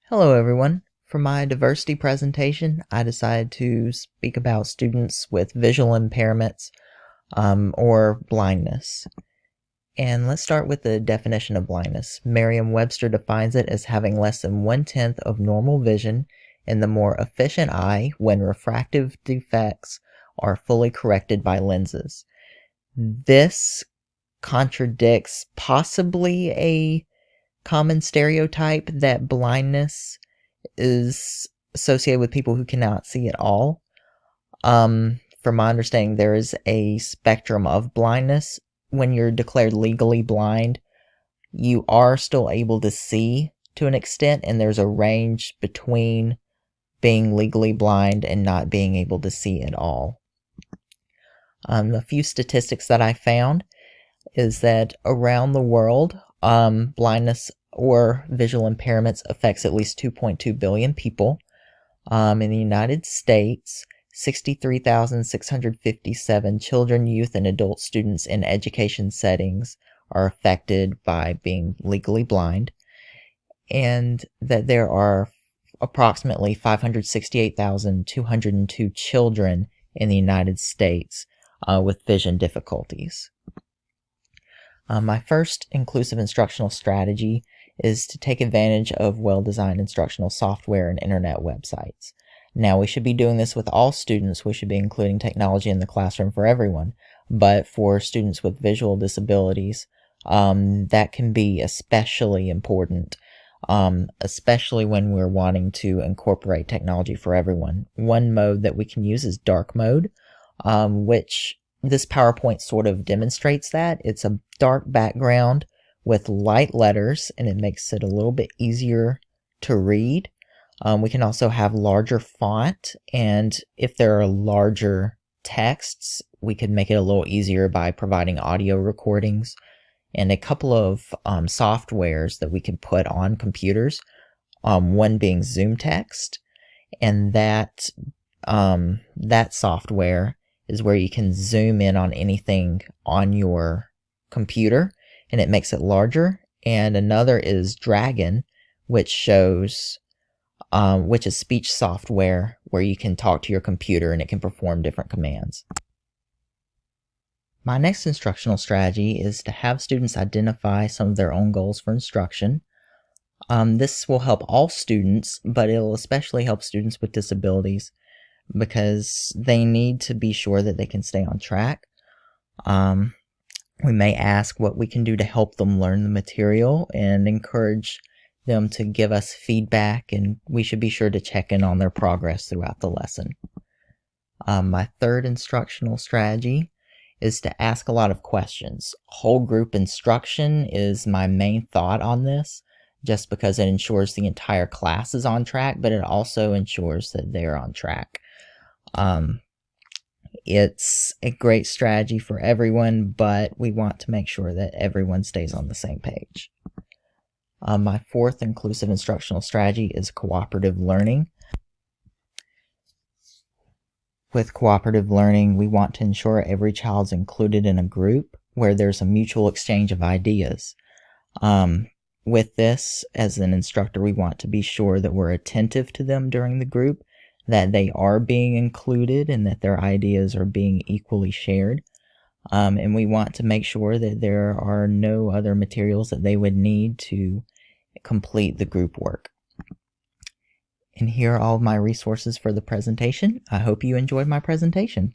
Hello everyone. For my diversity presentation, I decided to speak about students with visual impairments or blindness. And let's start with the definition of blindness. Merriam-Webster defines it as having less than 1/10 of normal vision in the more efficient eye when refractive defects are fully corrected by lenses. This contradicts possibly a common stereotype that blindness is associated with people who cannot see at all. From my understanding, there is a spectrum of blindness. When you're declared legally blind, you are still able to see to an extent, and there's a range between being legally blind and not being able to see at all. A few statistics that I found is that around the world, blindness or visual impairments affects at least 2.2 billion people. In the United States, 63,657 children, youth, and adult students in education settings are affected by being legally blind, and that there are approximately 568,202 children in the United States with vision difficulties. My first inclusive instructional strategy is to take advantage of well-designed instructional software and internet websites. Now, we should be doing this with all students. We should be including technology in the classroom for everyone. But for students with visual disabilities, that can be especially important, especially when we're wanting to incorporate technology for everyone. One mode that we can use is dark mode, which this PowerPoint sort of demonstrates that. It's a dark background with light letters, and it makes it a little bit easier to read. We can also have larger font, and if there are larger texts, we could make it a little easier by providing audio recordings and a couple of softwares that we can put on computers, one being ZoomText, and that software is where you can zoom in on anything on your computer, and it makes it larger. And another is Dragon, which is speech software where you can talk to your computer and it can perform different commands. My next instructional strategy is to have students identify some of their own goals for instruction. This will help all students, but it'll especially help students with disabilities because they need to be sure that they can stay on track. We may ask what we can do to help them learn the material and encourage them to give us feedback, and we should be sure to check in on their progress throughout the lesson. My third instructional strategy is to ask a lot of questions. Whole group instruction is my main thought on this, just because it ensures the entire class is on track, but it also ensures that they're on track. It's a great strategy for everyone, but we want to make sure that everyone stays on the same page. My fourth inclusive instructional strategy is cooperative learning. With cooperative learning, we want to ensure every child's included in a group where there's a mutual exchange of ideas. With this, as an instructor, we want to be sure that we're attentive to them during the group, that they are being included and that their ideas are being equally shared. And we want to make sure that there are no other materials that they would need to complete the group work. And here are all of my resources for the presentation. I hope you enjoyed my presentation.